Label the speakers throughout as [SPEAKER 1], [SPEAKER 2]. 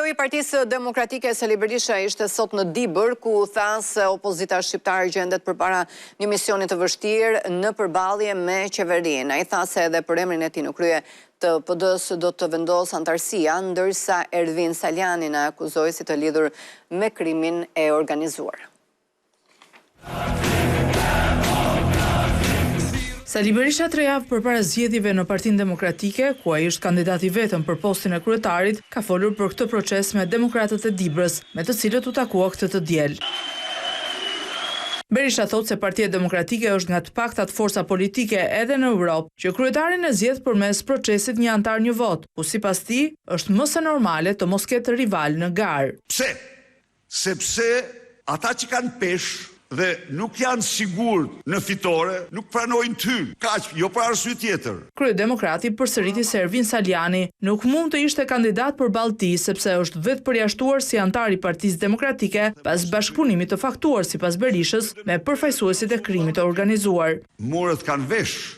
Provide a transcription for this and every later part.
[SPEAKER 1] Kryetari i Partisë Demokratike Sali Berisha ishte sot në Dibër, ku tha se opozita shqiptare gjendet përpara një misioni të vështirë në përballje me qeverinë. Ai tha se edhe për emrin e tij në krye të PD-s do të vendosë antarësia, ndërsa Ervin Saliani na akuzoi si të lidhur me krimin e organizuar.
[SPEAKER 2] Sali Berisha 3 javë përpara zgjedhjeve në Partinë Demokratike, ku ai është kandidat i vetëm për postin e kryetarit, ka folur për këtë proces me demokratët e Dibrës, me të cilët u takua këtë të diel. Berisha thot se Partia Demokratike është nga të paktat forca politike edhe në Europë që kryetarin e zgjedh përmes procesit një antar një vot, ku sipas tij është më se normale të mos ketë rival në garë.
[SPEAKER 3] Pse? Sepse ata që kanë peshë dhe nuk janë sigurt në fitore, nuk pranojnë ty, kaq, jo për arsye tjetër.
[SPEAKER 2] Kryedemokrati përsëriti se Ervin Saliani nuk mund të ishte kandidat përballë tij sepse është vetë përjashtuar si antar i Partisë Demokratike pas bashkëpunimit të faktuar sipas Berishës me përfaqësuesit e krimit të organizuar.
[SPEAKER 3] Morët kanë vesh,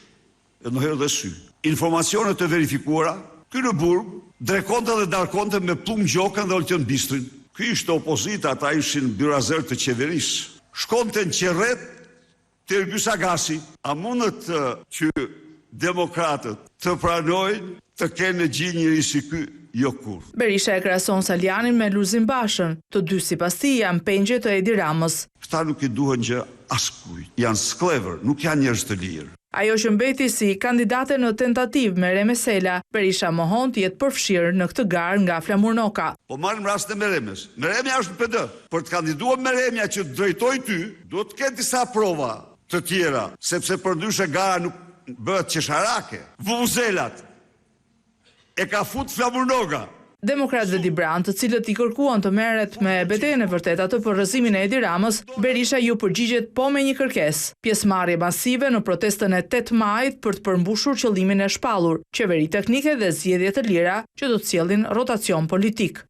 [SPEAKER 3] e ndonjëherë dhe sy. Informacione të verifikuara, ky në burg drekonte dhe darkonte me plumb gjokën dhe Oltën Bistrin. Ky ishte opozita, ata ishin byrazer të qeverisë. Shkonte në qerret të Erby Sagasi. A mundet që demokratët të pranojnë të kenë gjë njëri si ky? Jo kur.
[SPEAKER 2] Berisha e krahason Salianin me Lulzim Bashën, të dy sipas tij janë pengje të Edi Ramës.
[SPEAKER 3] Këta nuk i duhen gjë askujt. Janë sklever, nuk janë njerëz të lirë.
[SPEAKER 2] Ajo që mbeti si kandidate në tentativë me Remesela, Berisha mohon të jetë përfshirë në këtë garë nga Flamurnoka.
[SPEAKER 3] Po marrim rastin e Meremes. Meremja është në PD. Për të kandiduar Meremja që të drejtoj ty, duhet të ketë disa prova të tjera, sepse përndryshe gara nuk bëhet qesharake. Vuvuzelat e ka fut Flamurnoka.
[SPEAKER 2] Demokratëve Dibran, të cilët i kërkuan të merret me betejën e vërtetë atë për rrëzimin e Edi Ramës, Berisha ju përgjigjet po me një kërkesë: pjesëmarrje masive në protestën e 8 majit për të përmbushur qëllimin e shpallur, qeveri teknike dhe zgjedhje të lira që do të sjellin rotacion politik.